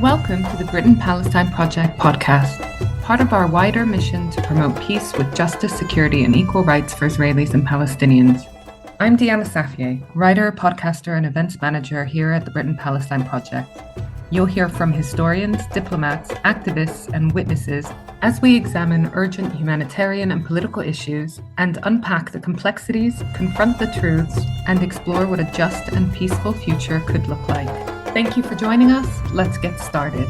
Welcome to the Britain-Palestine Project podcast, part of our wider mission to promote peace with justice, security, and equal rights for Israelis and Palestinians. I'm Diana Safier, writer, podcaster, and events manager here at the Britain-Palestine Project. You'll hear from historians, diplomats, activists, and witnesses as we examine urgent humanitarian and political issues and unpack the complexities, confront the truths, and explore what a just and peaceful future could look like. Thank you for joining us. Let's get started.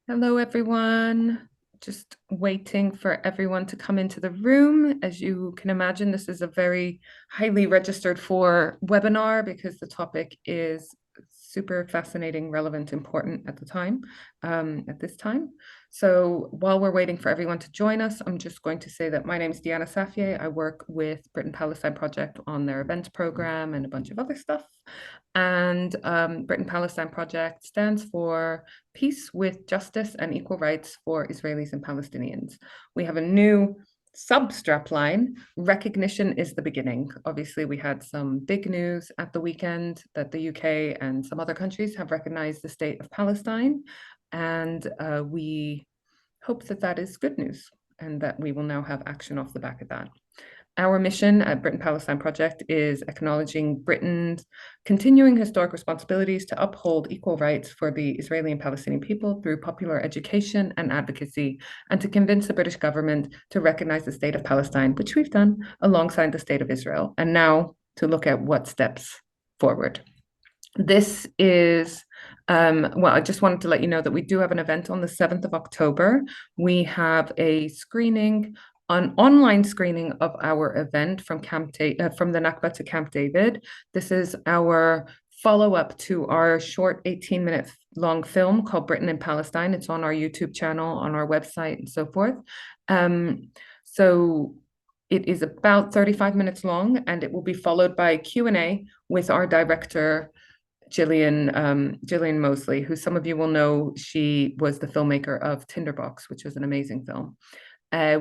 Hello, everyone. Just waiting for everyone to come into the room. As you can imagine, this is a very highly registered for webinar because the topic is super fascinating, relevant, important at this time. So while we're waiting for everyone to join us, I'm just going to say that my name is Diana Safier. I work with Britain-Palestine Project on their events program and a bunch of other stuff. And Britain-Palestine Project stands for Peace with Justice and Equal Rights for Israelis and Palestinians. We have a new sub-strap line, recognition is the beginning. Obviously, we had some big news at the weekend that the UK and some other countries have recognized the state of Palestine. And we hope that that is good news and that we will now have action off the back of that. Our mission at Britain-Palestine Project is acknowledging Britain's continuing historic responsibilities to uphold equal rights for the Israeli and Palestinian people through popular education and advocacy, and to convince the British government to recognize the state of Palestine, which we've done alongside the state of Israel, and now to look at what steps forward. This is, I just wanted to let you know that we do have an event on the 7th of October. We have a screening, an online screening of our event from the Nakba to Camp David. This is our follow-up to our short 18-minute long film called Britain and Palestine. It's on our YouTube channel, on our website, and so forth. So it is about 35 minutes long, and it will be followed by Q&A with our director, Gillian Mosley, who some of you will know. She was the filmmaker of Tinderbox, which was an amazing film.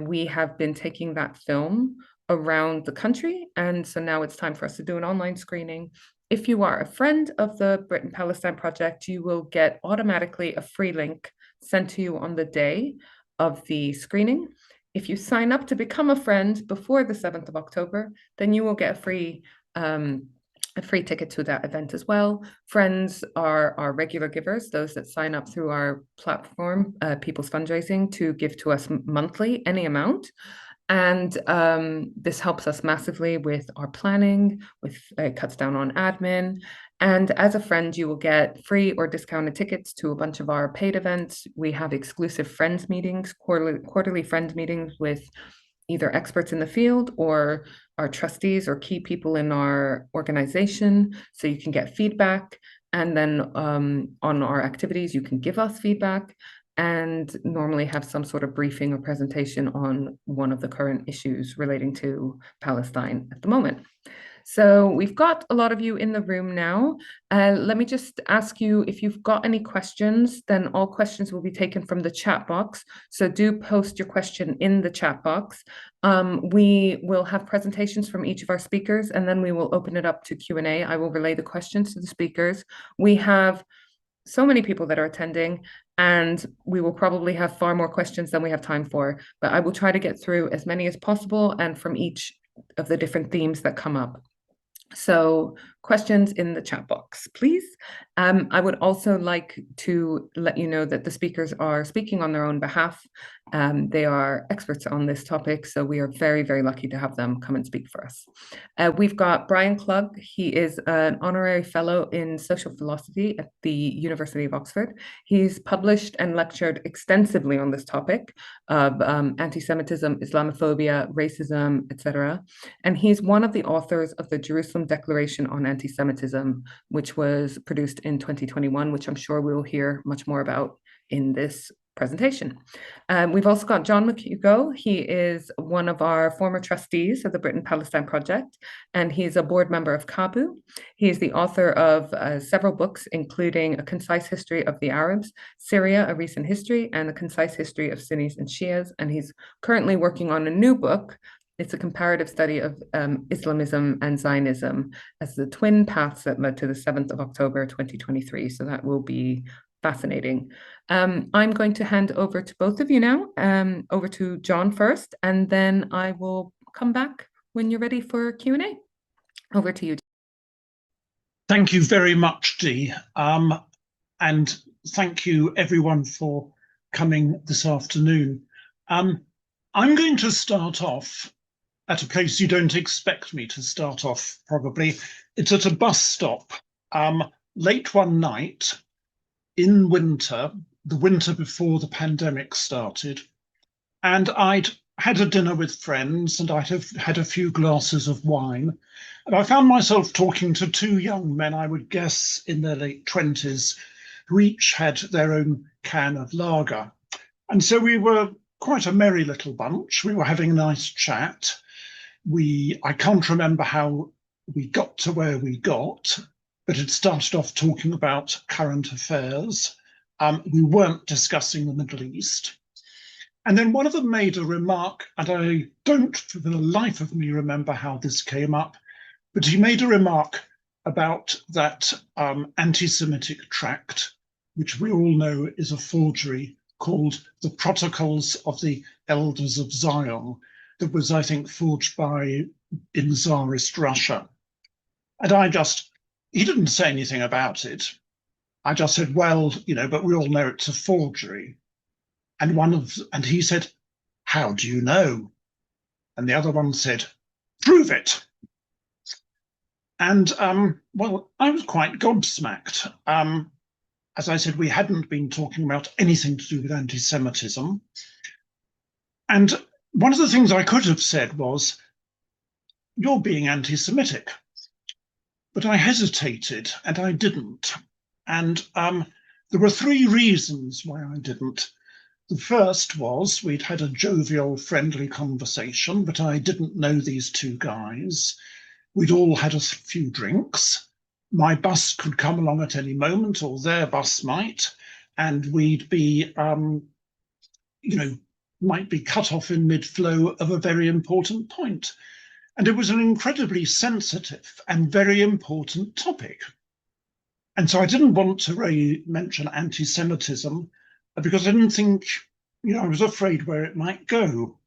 We have been taking that film around the country, and so now it's time for us to do an online screening. If you are a friend of the Britain-Palestine Project, you will get automatically a free link sent to you on the day of the screening. If you sign up to become a friend before the 7th of October, then you will get a free ticket to that event as well. Friends are our regular givers, those that sign up through our platform, People's Fundraising, to give to us monthly, any amount. And this helps us massively with our planning, it cuts down on admin. And as a friend, you will get free or discounted tickets to a bunch of our paid events. We have exclusive friends meetings, quarterly friends meetings with either experts in the field or our trustees or key people in our organization, so you can get feedback. And then on our activities, you can give us feedback and normally have some sort of briefing or presentation on one of the current issues relating to Palestine at the moment. So we've got a lot of you in the room now. Let me just ask you, if you've got any questions, then all questions will be taken from the chat box. So do post your question in the chat box. We will have presentations from each of our speakers, and then we will open it up to Q&A. I will relay the questions to the speakers. We have so many people that are attending, and we will probably have far more questions than we have time for, but I will try to get through as many as possible and from each of the different themes that come up. So questions in the chat box, please. I would also like to let you know that the speakers are speaking on their own behalf. They are experts on this topic, so we are very, very lucky to have them come and speak for us. We've got Brian Klug. He is an honorary fellow in social philosophy at the University of Oxford. He's published and lectured extensively on this topic of anti-Semitism, Islamophobia, racism, etc. And he's one of the authors of the Jerusalem Declaration on Anti-Semitism, which was produced in 2021, which I'm sure we'll hear much more about in this presentation. We've also got John McHugo. He is one of our former trustees of the Britain-Palestine Project, and he's a board member of CABU. He is the author of several books, including A Concise History of the Arabs, Syria, A Recent History, and A Concise History of Sunnis and Shias. And he's currently working on a new book It's a comparative study of Islamism and Zionism as the twin paths that led to the 7th of October 2023. So that will be fascinating. I'm going to hand over to both of you now, over to John first, and then I will come back when you're ready for Q&A. Over to you. Thank you very much, Dee. And thank you everyone for coming this afternoon. I'm going to start off at a place you don't expect me to start off, probably. It's at a bus stop, late one night in winter, the winter before the pandemic started. And I'd had a dinner with friends and I'd have had a few glasses of wine. And I found myself talking to two young men, I would guess in their late 20s, who each had their own can of lager. And so we were quite a merry little bunch. We were having a nice chat. I can't remember how we got to where we got, but it started off talking about current affairs. We weren't discussing the Middle East. And then one of them made a remark, and I don't for the life of me remember how this came up, but he made a remark about that anti-Semitic tract, which we all know is a forgery, called the Protocols of the Elders of Zion, that was, I think, forged in Tsarist Russia. And he didn't say anything about it. I just said, well, but we all know it's a forgery. And he said, how do you know? And the other one said, prove it. And well, I was quite gobsmacked. As I said, we hadn't been talking about anything to do with anti-Semitism. And one of the things I could have said was, you're being anti-Semitic. But I hesitated and I didn't. And there were three reasons why I didn't. The first was we'd had a jovial, friendly conversation, but I didn't know these two guys. We'd all had a few drinks. My bus could come along at any moment, or their bus might, and we'd be, might be cut off in mid-flow of a very important point. And it was an incredibly sensitive and very important topic. And so I didn't want to mention anti-Semitism because I didn't think, I was afraid where it might go.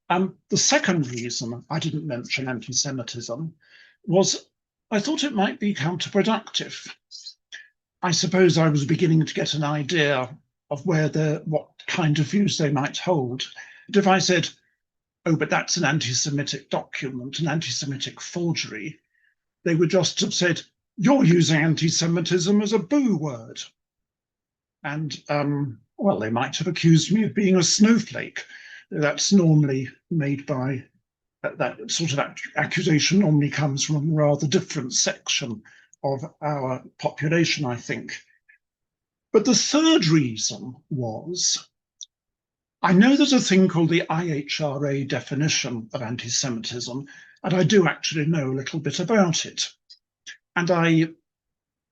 The second reason I didn't mention anti-Semitism was I thought it might be counterproductive. I suppose I was beginning to get an idea of what kind of views they might hold. But if I said, oh, but that's an anti-Semitic document, an anti-Semitic forgery, they would just have said, you're using anti-Semitism as a boo word. And, well, they might have accused me of being a snowflake. That's normally made by, that sort of accusation normally comes from a rather different section of our population, I think. But the third reason was, I know there's a thing called the IHRA definition of anti-Semitism, and I do actually know a little bit about it. And I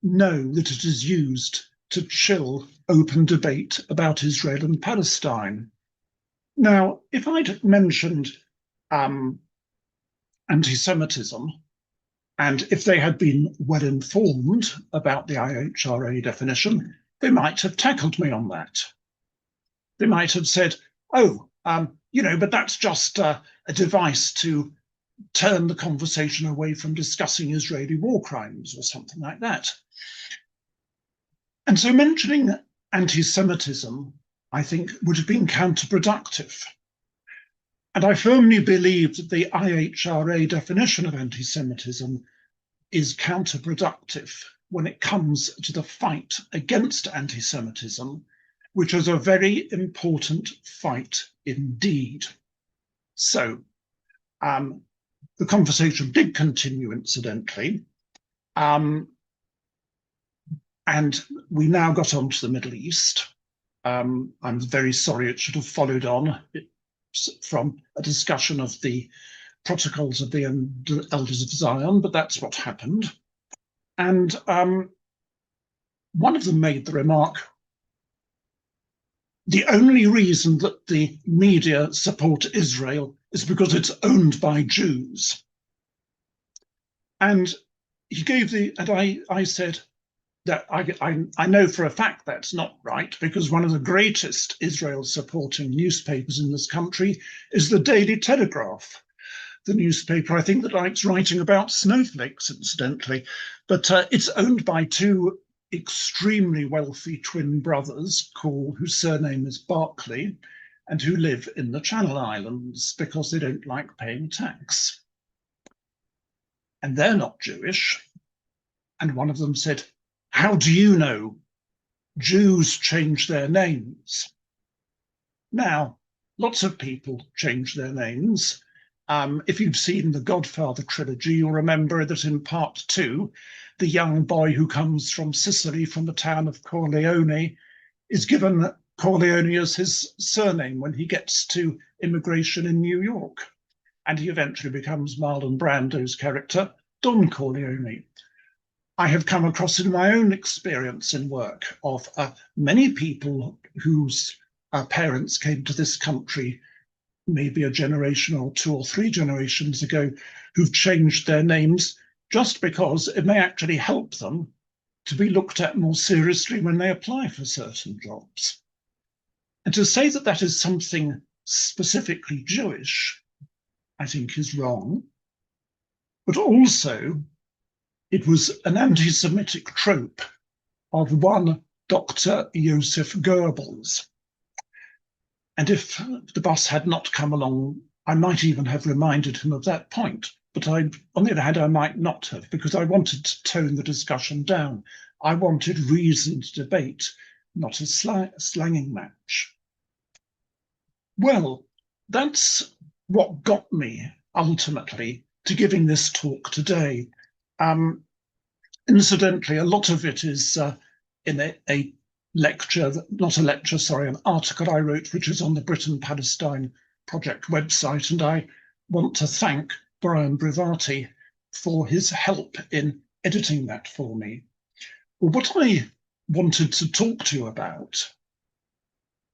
know that it is used to chill open debate about Israel and Palestine. Now, if I'd mentioned anti-Semitism, and if they had been well informed about the IHRA definition, they might have tackled me on that. They might have said, oh, but that's just a device to turn the conversation away from discussing Israeli war crimes or something like that. And so mentioning anti-Semitism, I think, would have been counterproductive. And I firmly believe that the IHRA definition of anti-Semitism is counterproductive when it comes to the fight against anti-Semitism, which is a very important fight indeed. So the conversation did continue, incidentally, and we now got on to the Middle East. I'm very sorry it should have followed on from a discussion of the protocols of the Elders of Zion, but that's what happened. And one of them made the remark, the only reason that the media support Israel is because it's owned by Jews. And he gave I said that I know for a fact that's not right, because one of the greatest Israel supporting newspapers in this country is the Daily Telegraph, the newspaper, I think, that likes writing about snowflakes, incidentally. But it's owned by two extremely wealthy twin brothers whose surname is Barclay, and who live in the Channel Islands because they don't like paying tax. And they're not Jewish. And one of them said, "How do you know? Jews change their names." Now, lots of people change their names. If you've seen the Godfather trilogy, you'll remember that in part 2, the young boy who comes from Sicily, from the town of Corleone, is given Corleone as his surname when he gets to immigration in New York. And he eventually becomes Marlon Brando's character, Don Corleone. I have come across in my own experience in work of many people whose parents came to this country maybe a generation or 2 or 3 generations ago, who've changed their names just because it may actually help them to be looked at more seriously when they apply for certain jobs. And to say that that is something specifically Jewish, I think is wrong. But also, it was an anti-Semitic trope of one Dr. Joseph Goebbels. And if the bus had not come along, I might even have reminded him of that point. But on the other hand, I might not have, because I wanted to tone the discussion down. I wanted reasoned debate, not a slanging match. Well, that's what got me ultimately to giving this talk today. Incidentally, a lot of it is in a lecture, not a lecture, sorry, an article I wrote, which is on the Britain-Palestine Project website. And I want to thank Brian Brivati for his help in editing that for me. Well, what I wanted to talk to you about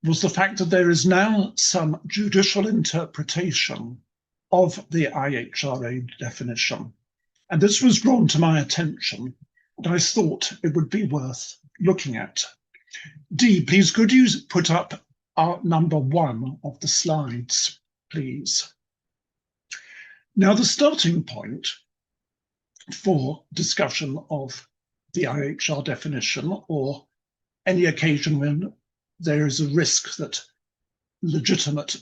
was the fact that there is now some judicial interpretation of the IHRA definition. And this was drawn to my attention, and I thought it would be worth looking at. Dee, please, could you put up our number 1 of the slides, please? Now, the starting point for discussion of the IHR definition, or any occasion when there is a risk that legitimate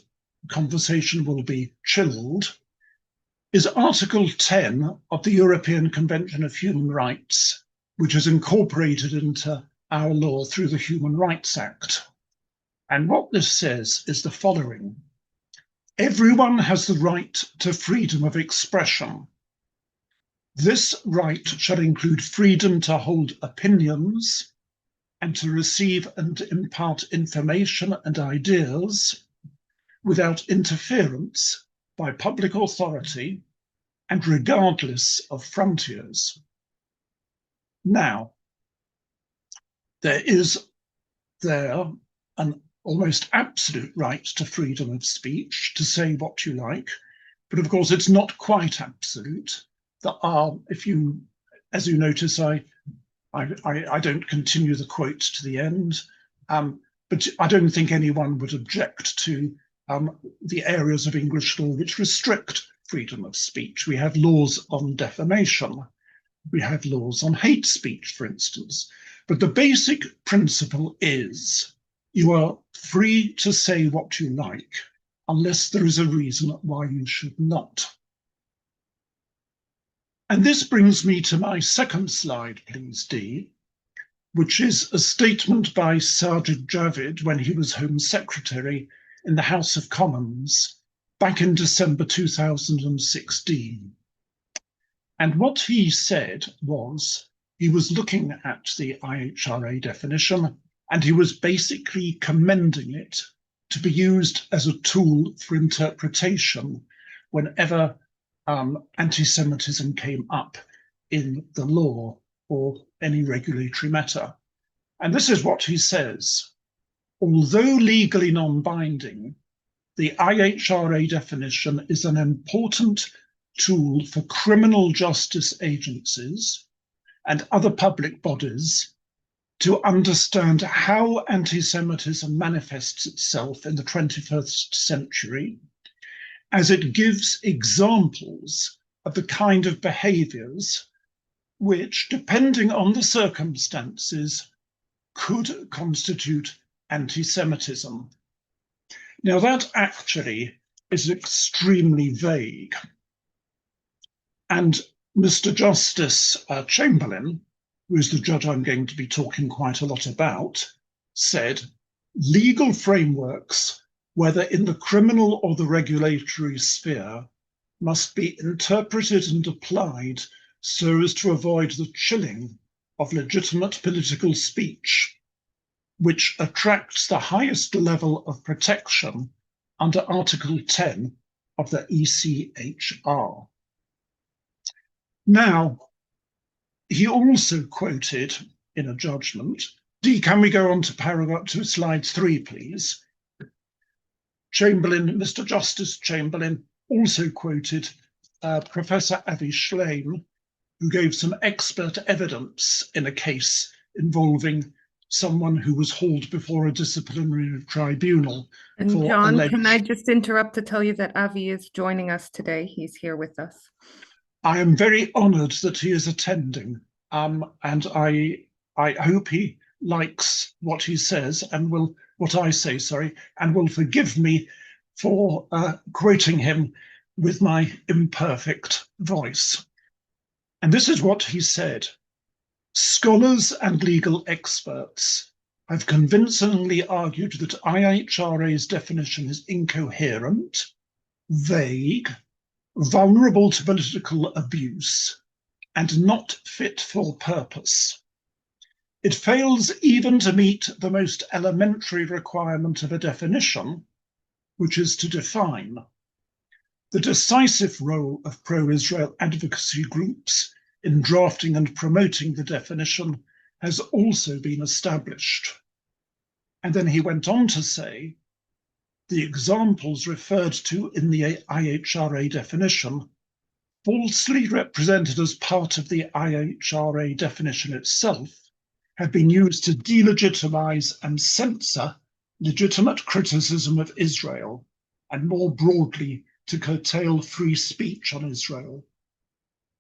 conversation will be chilled, is Article 10 of the European Convention of Human Rights, which is incorporated into our law through the Human Rights Act. And what this says is the following: everyone has the right to freedom of expression. This right shall include freedom to hold opinions and to receive and impart information and ideas without interference by public authority and regardless of frontiers. Now, there is an almost absolute right to freedom of speech, to say what you like, but of course it's not quite absolute. There are, as you notice, I don't continue the quote to the end, but I don't think anyone would object to the areas of English law which restrict freedom of speech. We have laws on defamation. We have laws on hate speech, for instance. But the basic principle is you are free to say what you like, unless there is a reason why you should not. And this brings me to my second slide, please, Dee, which is a statement by Sajid Javid when he was Home Secretary in the House of Commons back in December 2016. And what he said was, he was looking at the IHRA definition, and he was basically commending it to be used as a tool for interpretation whenever anti-Semitism came up in the law or any regulatory matter. And this is what he says: although legally non-binding, the IHRA definition is an important tool for criminal justice agencies and other public bodies to understand how anti-Semitism manifests itself in the 21st century, as it gives examples of the kind of behaviours which, depending on the circumstances, could constitute anti-Semitism. Now, that actually is extremely vague. And Mr. Justice Chamberlain, who is the judge I'm going to be talking quite a lot about, said legal frameworks, whether in the criminal or the regulatory sphere, must be interpreted and applied so as to avoid the chilling of legitimate political speech, which attracts the highest level of protection under Article 10 of the ECHR. Now, he also quoted in a judgment, can we go on to slide 3, please? Mr. Justice Chamberlain also quoted Professor Avi Schlein, who gave some expert evidence in a case involving someone who was hauled before a disciplinary tribunal. And John, can I just interrupt to tell you that Avi is joining us today? He's here with us. I am very honoured that he is attending, and I hope he likes what he says and what I say, and will forgive me for quoting him with my imperfect voice. And this is what he said. Scholars and legal experts have convincingly argued that IHRA's definition is incoherent, vague, vulnerable to political abuse, and not fit for purpose. It fails even to meet the most elementary requirement of a definition, which is to define. The decisive role of pro-Israel advocacy groups in drafting and promoting the definition has also been established. And then he went on to say, the examples referred to in the IHRA definition, falsely represented as part of the IHRA definition itself, have been used to delegitimize and censor legitimate criticism of Israel, and more broadly, to curtail free speech on Israel.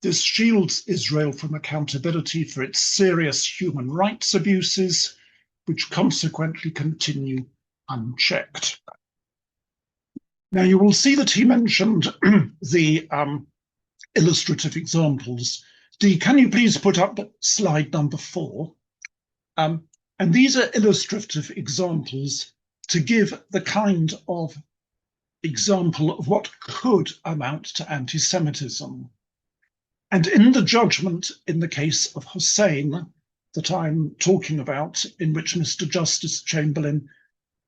This shields Israel from accountability for its serious human rights abuses, which consequently continue unchecked. Now, you will see that he mentioned the illustrative examples. Dee, can you please put up slide number 4? And these are illustrative examples to give the kind of example of what could amount to anti-Semitism. And in the judgment in the case of Hussein that I'm talking about, in which Mr. Justice Chamberlain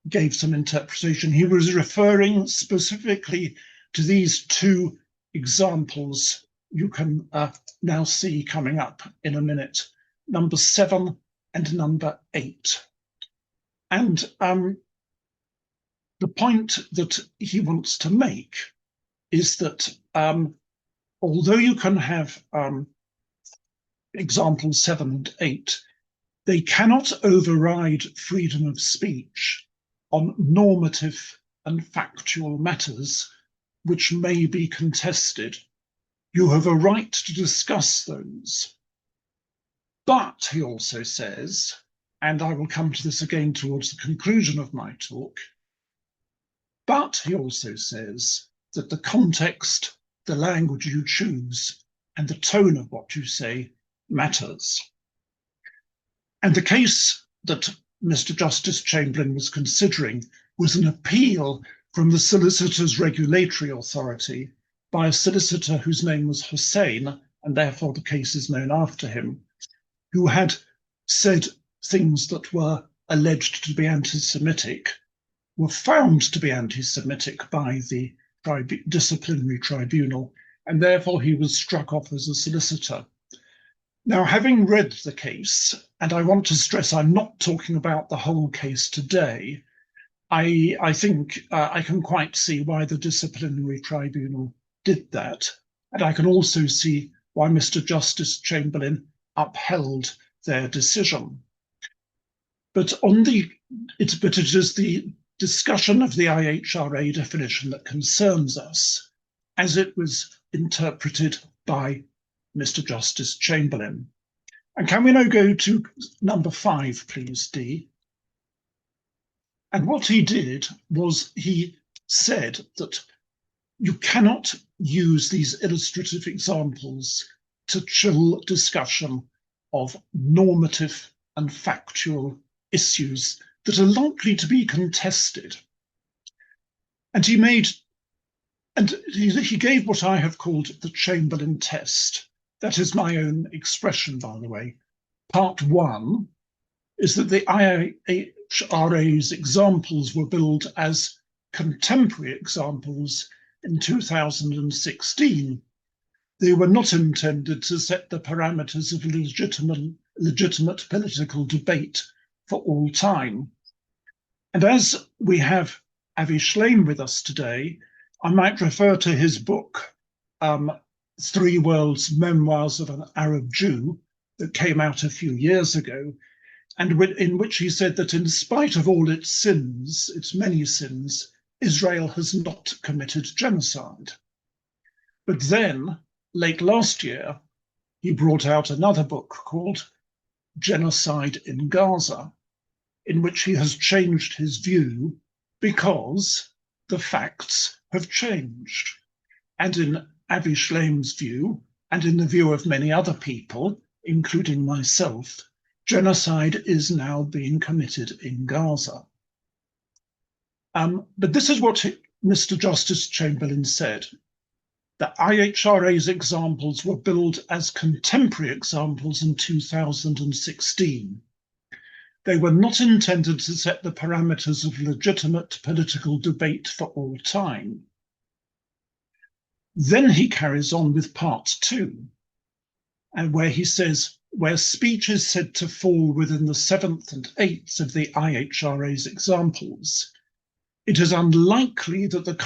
gave some interpretation, he was referring specifically to these 2 examples you can now see coming up in a minute, number 7 and number 8. And the point that he wants to make is that although you can have examples 7 and 8, they cannot override freedom of speech on normative and factual matters which may be contested. You have a right to discuss those. But, he also says, and I will come to this again towards the conclusion of my talk, but he also says that the context, the language you choose, and the tone of what you say matters. And the case that Mr. Justice Chamberlain was considering was an appeal from the Solicitor's Regulatory Authority by a solicitor whose name was Hussein, and therefore the case is known after him, who had said things that were alleged to be anti-Semitic, were found to be anti-Semitic by the disciplinary tribunal, and therefore he was struck off as a solicitor. Now, having read the case, and I want to stress I'm not talking about the whole case today, I think I can quite see why the disciplinary tribunal did that. And I can also see why Mr. Justice Chamberlain upheld their decision. But it is the discussion of the IHRA definition that concerns us, as it was interpreted by Mr. Justice Chamberlain. And can we now go to number 5, please, Dee? And what he did was he said that you cannot use these illustrative examples to chill discussion of normative and factual issues that are likely to be contested. And he gave what I have called the Chamberlain test. That is my own expression, by the way. Part 1 is that the IHRA's examples were billed as contemporary examples in 2016. They were not intended to set the parameters of legitimate political debate for all time. And as we have Avi Shlaim with us today, I might refer to his book, 3 Worlds, Memoirs of an Arab Jew, that came out a few years ago, and in which he said that in spite of all its sins, its many sins, Israel has not committed genocide. But then, late last year, he brought out another book called Genocide in Gaza, in which he has changed his view because the facts have changed. And in Avi Shlaim's view, and in the view of many other people, including myself, genocide is now being committed in Gaza. But this is what Mr. Justice Chamberlain said. The IHRA's examples were billed as contemporary examples in 2016. They were not intended to set the parameters of legitimate political debate for all time. Then he carries on with part 2, and where he says, where speech is said to fall within the 7th and 8th of the IHRA's examples, it is unlikely that the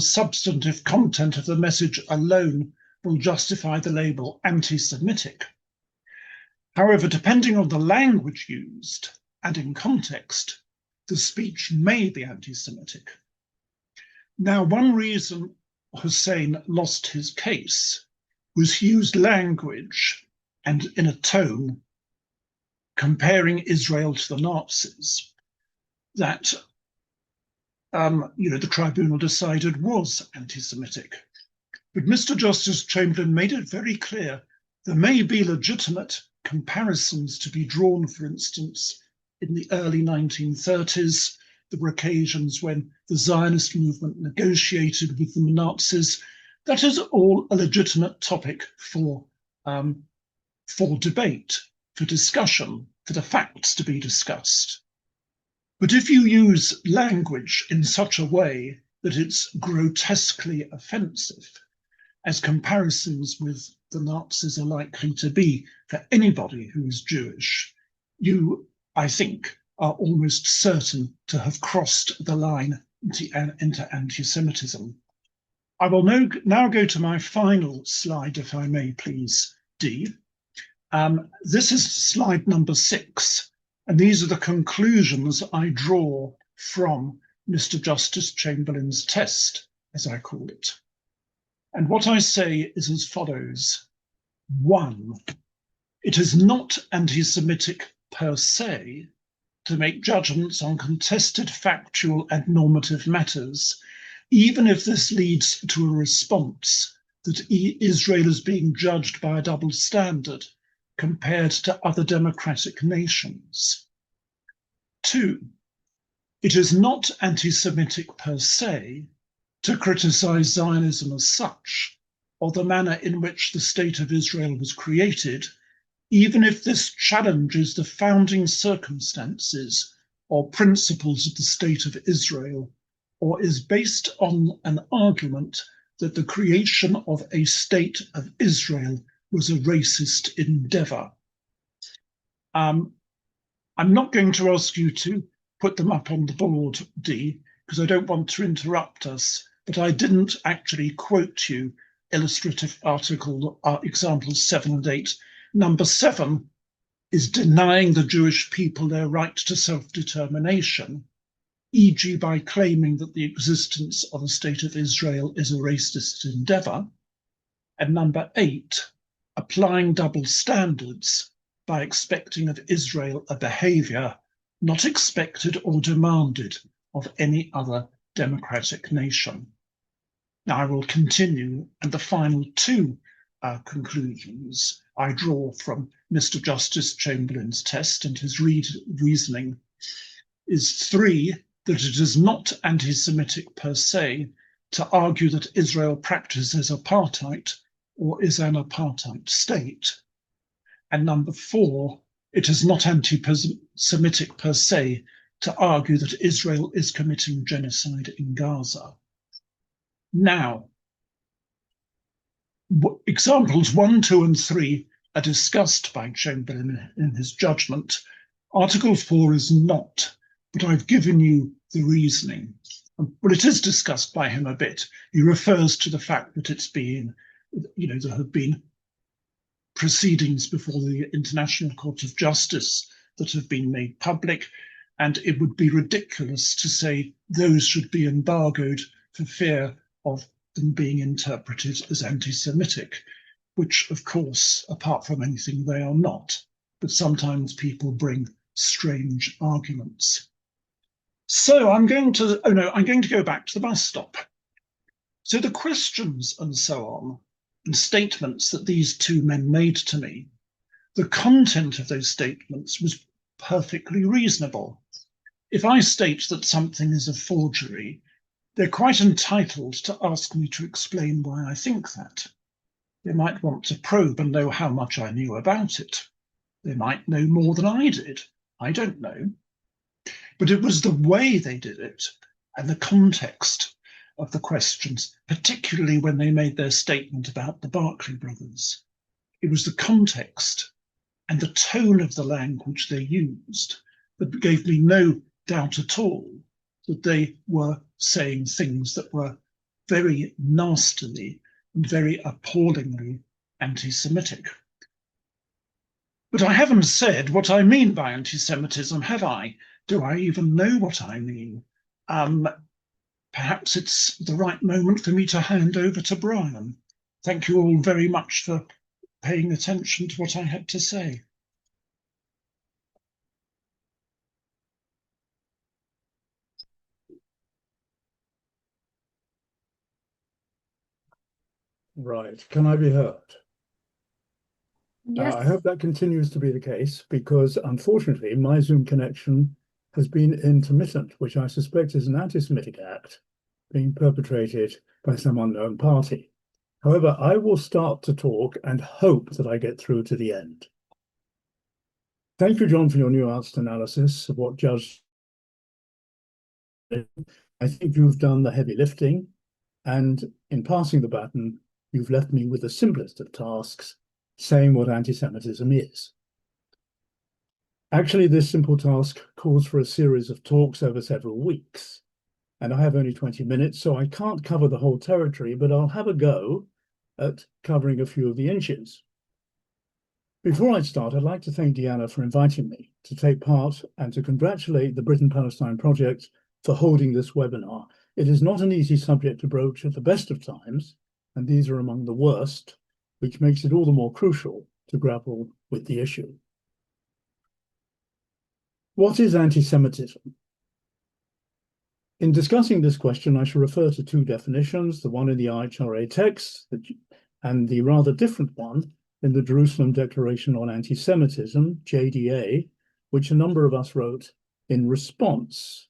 substantive content of the message alone will justify the label anti-Semitic. However, depending on the language used and in context, the speech may be anti-Semitic. Now, one reason Hussein lost his case was he used language and in a tone comparing Israel to the Nazis that the tribunal decided was anti-Semitic. But Mr. Justice Chamberlain made it very clear there may be legitimate comparisons to be drawn. For instance, in the early 1930s, there were occasions when the Zionist movement negotiated with the Nazis. That is all a legitimate topic for debate, for discussion, for the facts to be discussed. But if you use language in such a way that it's grotesquely offensive, as comparisons with the Nazis are likely to be for anybody who is Jewish, you, I think, are almost certain to have crossed the line into anti-Semitism. I will now go to my final slide, if I may, please, Dee. This is slide number 6, and these are the conclusions I draw from Mr. Justice Chamberlain's test, as I call it. And what I say is as follows. 1, it is not anti-Semitic per se to make judgments on contested factual and normative matters, even if this leads to a response that Israel is being judged by a double standard compared to other democratic nations. 2, it is not anti-Semitic per se to criticize Zionism as such, or the manner in which the State of Israel was created, even if this challenges the founding circumstances or principles of the State of Israel, or is based on an argument that the creation of a state of Israel was a racist endeavor. I'm not going to ask you to put them up on the board, Dee, because I don't want to interrupt us, but I didn't actually quote you illustrative article examples 7 and 8. Number 7 is denying the Jewish people their right to self-determination, e.g. by claiming that the existence of a state of Israel is a racist endeavor. And number 8, applying double standards by expecting of Israel a behavior not expected or demanded of any other democratic nation. Now I will continue, and the final 2 conclusions I draw from Mr. Justice Chamberlain's test, and his reasoning is 3, that it is not anti-Semitic per se to argue that Israel practices apartheid or is an apartheid state. And number 4, it is not anti-Semitic per se to argue that Israel is committing genocide in Gaza. Now, examples 1, 2, and 3 are discussed by Chamberlain in his judgment. Article 4 is not, but I've given you the reasoning. Well, it is discussed by him a bit. He refers to the fact that it's been, there have been proceedings before the International Court of Justice that have been made public, and it would be ridiculous to say those should be embargoed for fear of them being interpreted as anti-Semitic, which, of course, apart from anything, they are not. But sometimes people bring strange arguments. So I'm going to go back to the bus stop. So the questions and so on, and statements that these 2 men made to me, the content of those statements was perfectly reasonable. If I state that something is a forgery, they're quite entitled to ask me to explain why I think that. They might want to probe and know how much I knew about it. They might know more than I did. I don't know. But it was the way they did it and the context of the questions, particularly when they made their statement about the Barclay brothers. It was the context and the tone of the language they used that gave me no doubt at all that they were saying things that were very nastily and very appallingly anti-Semitic. But I haven't said what I mean by anti-Semitism, have I? Do I even know what I mean? Perhaps it's the right moment for me to hand over to Brian. Thank you all very much for paying attention to what I had to say. Right, can I be heard? Yes. I hope that continues to be the case, because unfortunately my Zoom connection has been intermittent, which I suspect is an anti-Semitic act being perpetrated by some unknown party. However, I will start to talk and hope that I get through to the end. Thank you, John, for your nuanced analysis of what Judge. I think you've done the heavy lifting, and in passing the baton, you've left me with the simplest of tasks, saying what anti-Semitism is. Actually, this simple task calls for a series of talks over several weeks, and I have only 20 minutes, so I can't cover the whole territory, but I'll have a go at covering a few of the inches. Before I start, I'd like to thank Deanna for inviting me to take part and to congratulate the Britain-Palestine Project for holding this webinar. It is not an easy subject to broach at the best of times, and these are among the worst, which makes it all the more crucial to grapple with the issue. What is anti-Semitism? In discussing this question, I shall refer to 2 definitions, the one in the IHRA text and the rather different one in the Jerusalem Declaration on Anti-Semitism, JDA, which a number of us wrote in response.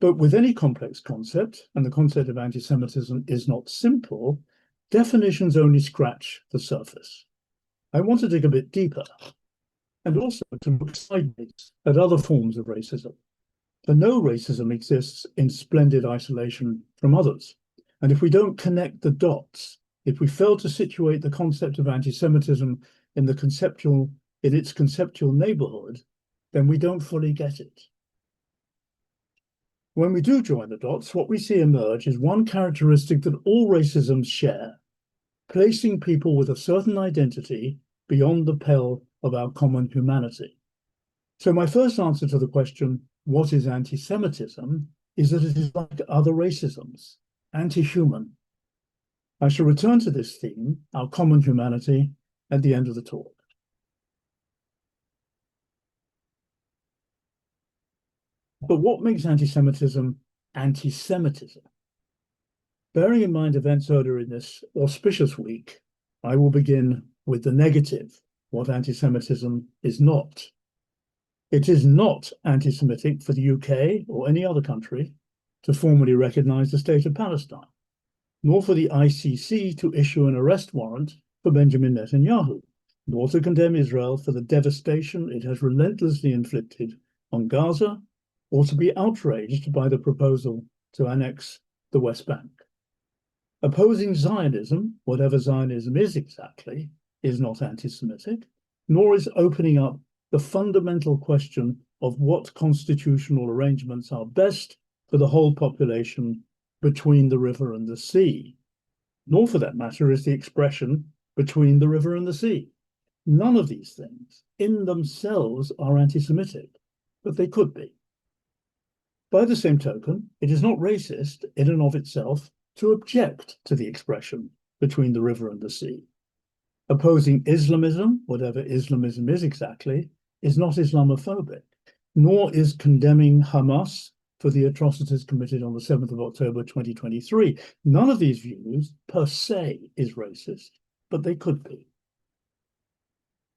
But with any complex concept, and the concept of anti-Semitism is not simple, definitions only scratch the surface. I want to dig a bit deeper, and also to look sideways at other forms of racism. For no racism exists in splendid isolation from others. And if we don't connect the dots, if we fail to situate the concept of anti-Semitism in its conceptual neighborhood, then we don't fully get it. When we do join the dots, what we see emerge is one characteristic that all racisms share, placing people with a certain identity beyond the pale of our common humanity. So my first answer to the question, what is anti-Semitism, is that it is like other racisms, anti-human. I shall return to this theme, our common humanity, at the end of the talk. But what makes anti-Semitism anti-Semitism? Bearing in mind events earlier in this auspicious week, I will begin with the negative, what anti-Semitism is not. It is not anti-Semitic for the UK or any other country to formally recognize the state of Palestine, nor for the ICC to issue an arrest warrant for Benjamin Netanyahu, nor to condemn Israel for the devastation it has relentlessly inflicted on Gaza, or to be outraged by the proposal to annex the West Bank. Opposing Zionism, whatever Zionism is exactly, is not anti-Semitic, nor is opening up the fundamental question of what constitutional arrangements are best for the whole population between the river and the sea, nor for that matter is the expression between the river and the sea. None of these things in themselves are anti-Semitic, but they could be. By the same token, it is not racist in and of itself to object to the expression between the river and the sea. Opposing Islamism, whatever Islamism is exactly, is not Islamophobic, nor is condemning Hamas for the atrocities committed on the 7th of October 2023. None of these views per se is racist, but they could be.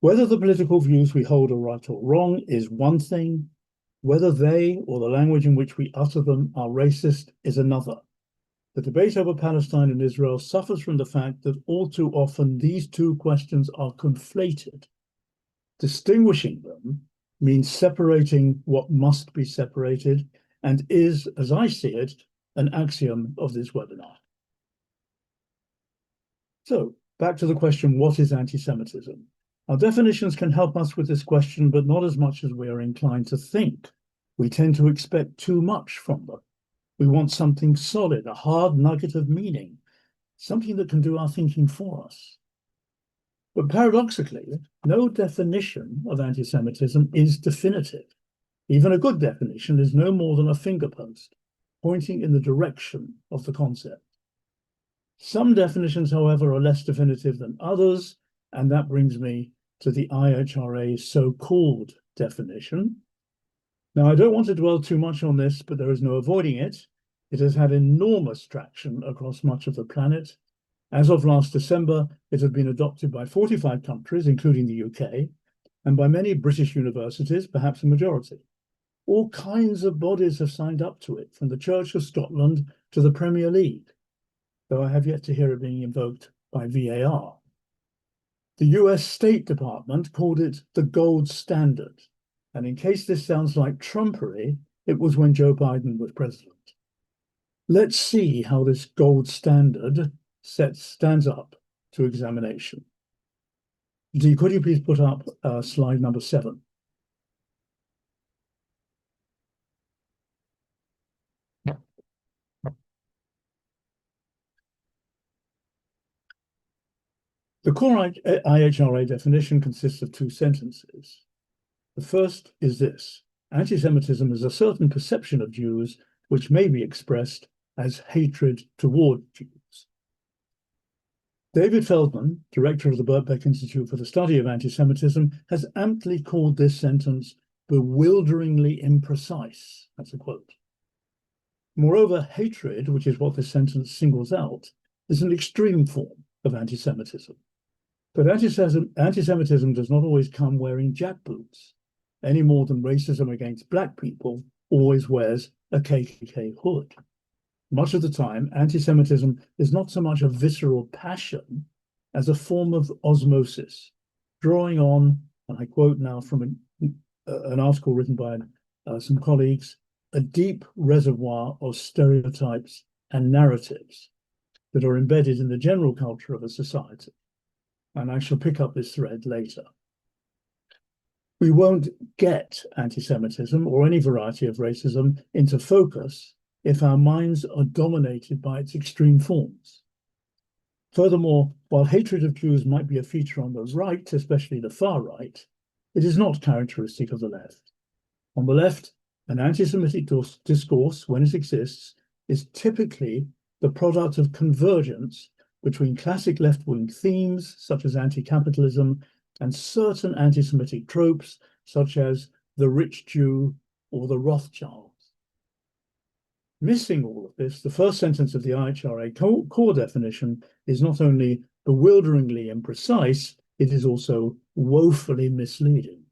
Whether the political views we hold are right or wrong is one thing. Whether they or the language in which we utter them are racist is another. The debate over Palestine and Israel suffers from the fact that all too often these two questions are conflated. Distinguishing them means separating what must be separated and is, as I see it, an axiom of this webinar. So, back to the question, what is anti-Semitism? Our definitions can help us with this question, but not as much as we are inclined to think. We tend to expect too much from them. We want something solid, a hard nugget of meaning, something that can do our thinking for us. But paradoxically, no definition of anti-Semitism is definitive. Even a good definition is no more than a finger post, pointing in the direction of the concept. Some definitions, however, are less definitive than others, and that brings me to the IHRA's so-called definition. Now, I don't want to dwell too much on this, but there is no avoiding it. It has had enormous traction across much of the planet. As of last December, it had been adopted by 45 countries, including the UK, and by many British universities, perhaps a majority. All kinds of bodies have signed up to it, from the Church of Scotland to the Premier League, though I have yet to hear it being invoked by VAR. The US State Department called it the gold standard, and in case this sounds like trumpery, it was when Joe Biden was president. Let's see how this gold standard stands up to examination. Dee, could you please put up slide number 7? The core IHRA definition consists of 2 sentences. The first is this: anti-Semitism is a certain perception of Jews which may be expressed as hatred toward Jews. David Feldman, director of the Birkbeck Institute for the Study of Anti-Semitism, has amply called this sentence bewilderingly imprecise. That's a quote. Moreover, hatred, which is what this sentence singles out, is an extreme form of anti-Semitism. But anti-Semitism does not always come wearing jackboots, any more than racism against Black people always wears a KKK hood. Much of the time, anti-Semitism is not so much a visceral passion as a form of osmosis, drawing on, and I quote now from an article written by some colleagues, a deep reservoir of stereotypes and narratives that are embedded in the general culture of a society. And I shall pick up this thread later. We won't get anti-Semitism or any variety of racism into focus if our minds are dominated by its extreme forms. Furthermore, while hatred of Jews might be a feature on the right, especially the far right, it is not characteristic of the left. On the left, an anti-Semitic discourse, when it exists, is typically the product of convergence between classic left-wing themes, such as anti-capitalism, and certain anti-Semitic tropes, such as the rich Jew or the Rothschilds. Missing all of this, the first sentence of the IHRA core definition is not only bewilderingly imprecise, it is also woefully misleading.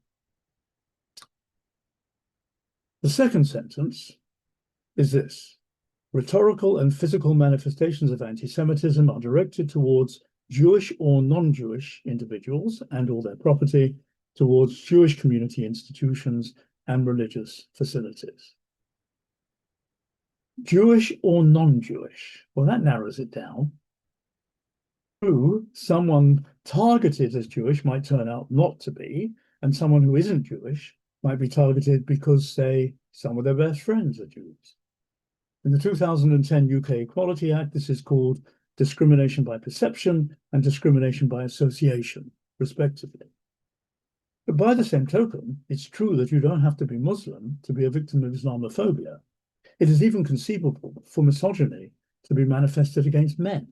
The second sentence is this: rhetorical and physical manifestations of anti-Semitism are directed towards Jewish or non-Jewish individuals and all their property, towards Jewish community institutions and religious facilities. Jewish or non-Jewish? Well, that narrows it down. True, someone targeted as Jewish might turn out not to be, and someone who isn't Jewish might be targeted because, say, some of their best friends are Jews. In the 2010 UK Equality Act, this is called discrimination by perception and discrimination by association, respectively. But by the same token, it's true that you don't have to be Muslim to be a victim of Islamophobia. It is even conceivable for misogyny to be manifested against men.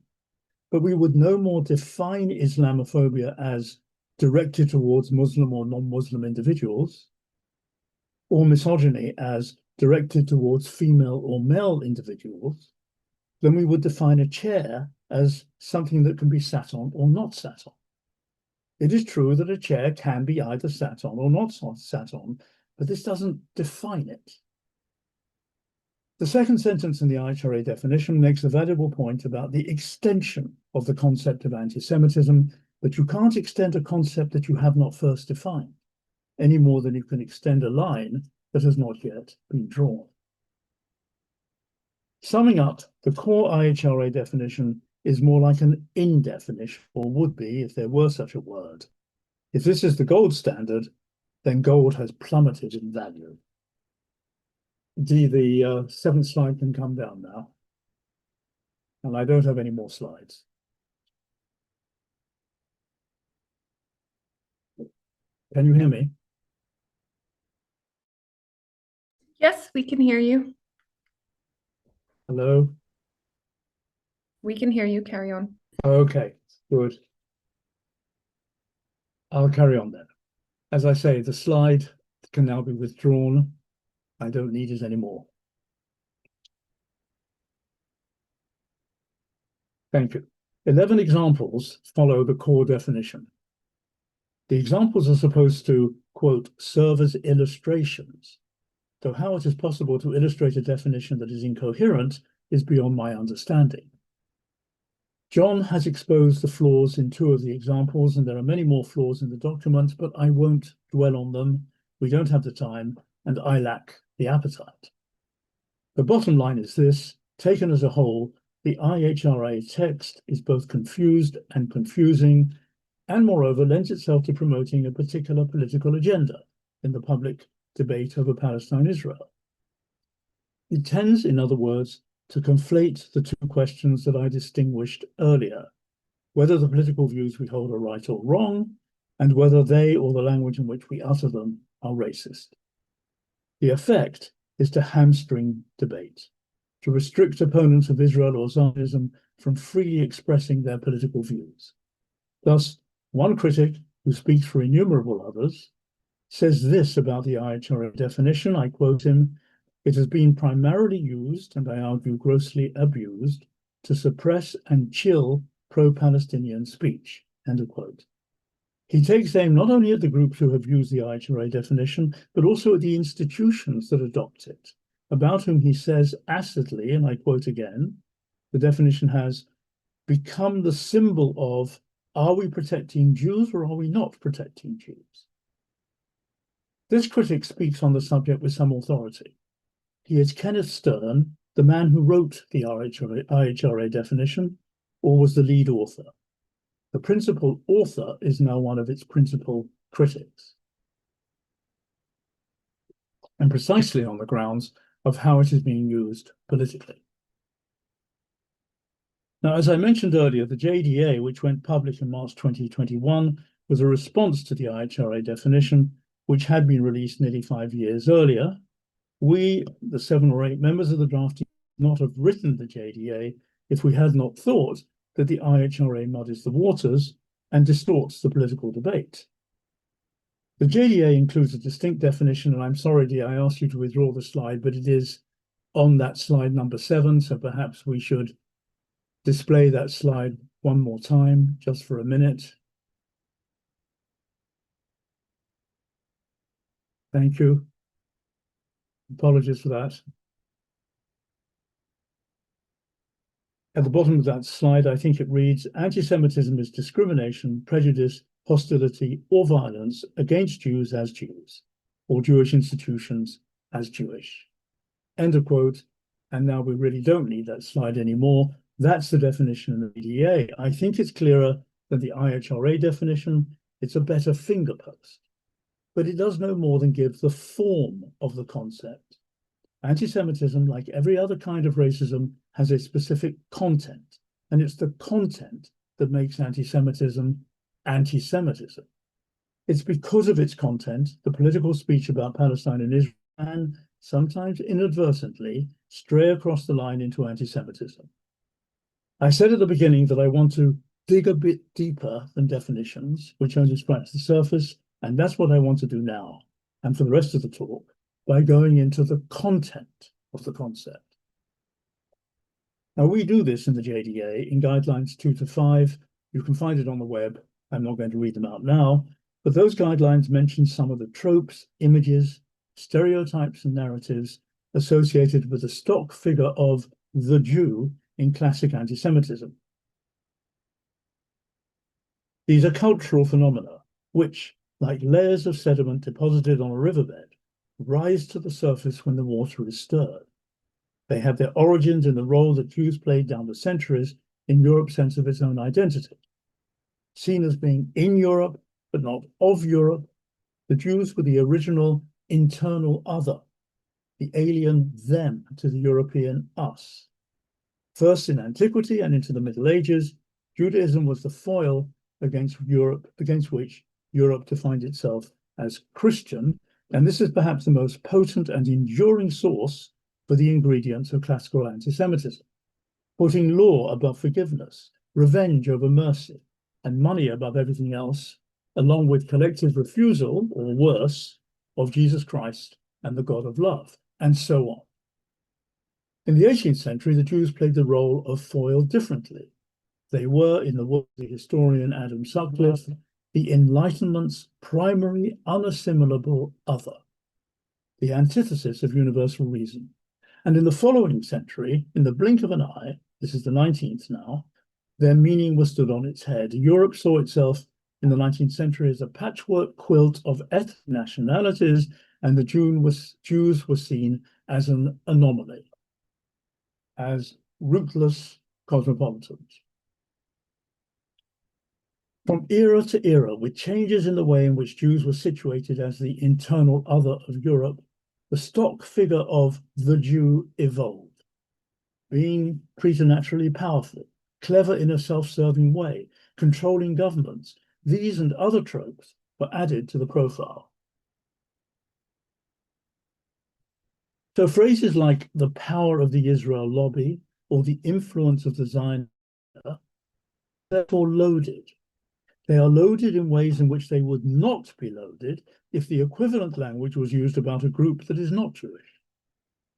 But we would no more define Islamophobia as directed towards Muslim or non-Muslim individuals, or misogyny as directed towards female or male individuals, than we would define a chair as something that can be sat on or not sat on. It is true that a chair can be either sat on or not sat on, but this doesn't define it. The second sentence in the IHRA definition makes a valuable point about the extension of the concept of anti-Semitism, but you can't extend a concept that you have not first defined, any more than you can extend a line that has not yet been drawn. Summing up, the core IHRA definition is more like an indefinition, or would be if there were such a word. If this is the gold standard, then gold has plummeted in value. The seventh slide can come down now. And I don't have any more slides. Can you hear me? Yes, we can hear you. Hello? We can hear you. Carry on. Okay, good. I'll carry on then. As I say, the slide can now be withdrawn. I don't need it anymore. Thank you. 11 examples follow the core definition. The examples are supposed to, quote, serve as illustrations, though how it is possible to illustrate a definition that is incoherent is beyond my understanding. John has exposed the flaws in 2 of the examples, and there are many more flaws in the document, but I won't dwell on them. We don't have the time, and I lack the appetite. The bottom line is this: taken as a whole, the IHRA text is both confused and confusing, and moreover lends itself to promoting a particular political agenda in the public debate over Palestine and Israel. It tends, in other words, to conflate the 2 questions that I distinguished earlier: whether the political views we hold are right or wrong, and whether they or the language in which we utter them are racist. The effect is to hamstring debate, to restrict opponents of Israel or Zionism from freely expressing their political views. Thus, one critic, who speaks for innumerable others, says this about the IHRA definition, I quote him: "It has been primarily used, and I argue grossly abused, to suppress and chill pro-Palestinian speech," end of quote. He takes aim not only at the groups who have used the IHRA definition, but also at the institutions that adopt it, about whom he says acidly, and I quote again, the definition has become the symbol of, are we protecting Jews or are we not protecting Jews? This critic speaks on the subject with some authority. He is Kenneth Stern, the man who wrote the IHRA definition, or was the lead author. The principal author is now one of its principal critics, and precisely on the grounds of how it is being used politically. Now, as I mentioned earlier, the JDA, which went public in March 2021, was a response to the IHRA definition, which had been released nearly 5 years earlier. We, the 7 or 8 members of the draft team, would not have written the JDA if we had not thought that the IHRA muddies the waters and distorts the political debate. The JDA includes a distinct definition, and I'm sorry, Dee, I asked you to withdraw the slide, but it is on that slide number 7, so perhaps we should display that slide one more time, just for a minute. Thank you. Apologies for that. At the bottom of that slide, I think it reads, anti-Semitism is discrimination, prejudice, hostility, or violence against Jews as Jews, or Jewish institutions as Jewish. End of quote. And now we really don't need that slide anymore. That's the definition in the JDA. I think it's clearer than the IHRA definition. It's a better finger post. But it does no more than give the form of the concept. Anti-Semitism, like every other kind of racism, has a specific content, and it's the content that makes anti-Semitism anti-Semitism. It's because of its content, the political speech about Palestine and Israel can, sometimes inadvertently, stray across the line into anti-Semitism. I said at the beginning that I want to dig a bit deeper than definitions, which only scratch the surface, and that's what I want to do now, and for the rest of the talk, by going into the content of the concept. Now, we do this in the JDA in guidelines 2 to 5. You can find it on the web. I'm not going to read them out now, but those guidelines mention some of the tropes, images, stereotypes, and narratives associated with the stock figure of the Jew in classic anti-Semitism. These are cultural phenomena which, like layers of sediment deposited on a riverbed, rise to the surface when the water is stirred. They have their origins in the role that Jews played down the centuries in Europe's sense of its own identity. Seen as being in Europe, but not of Europe, the Jews were the original internal other, the alien them to the European us. First in antiquity and into the Middle Ages, Judaism was the foil against which Europe defined itself as Christian, and this is perhaps the most potent and enduring source for the ingredients of classical anti-Semitism, putting law above forgiveness, revenge over mercy, and money above everything else, along with collective refusal, or worse, of Jesus Christ and the God of love, and so on. In the 18th century, the Jews played the role of foil differently. They were, in the words of the historian Adam Sutcliffe, the Enlightenment's primary unassimilable other, the antithesis of universal reason. And in the following century, in the blink of an eye, this is the 19th now, their meaning was stood on its head. Europe saw itself in the 19th century as a patchwork quilt of ethnic nationalities, and the Jews were seen as an anomaly, as rootless cosmopolitans. From era to era, with changes in the way in which Jews were situated as the internal other of Europe, the stock figure of the Jew evolved, being preternaturally powerful, clever in a self-serving way, controlling governments. These and other tropes were added to the profile. So phrases like the power of the Israel lobby or the influence of the Zionists are therefore loaded. They are loaded in ways in which they would not be loaded if the equivalent language was used about a group that is not Jewish.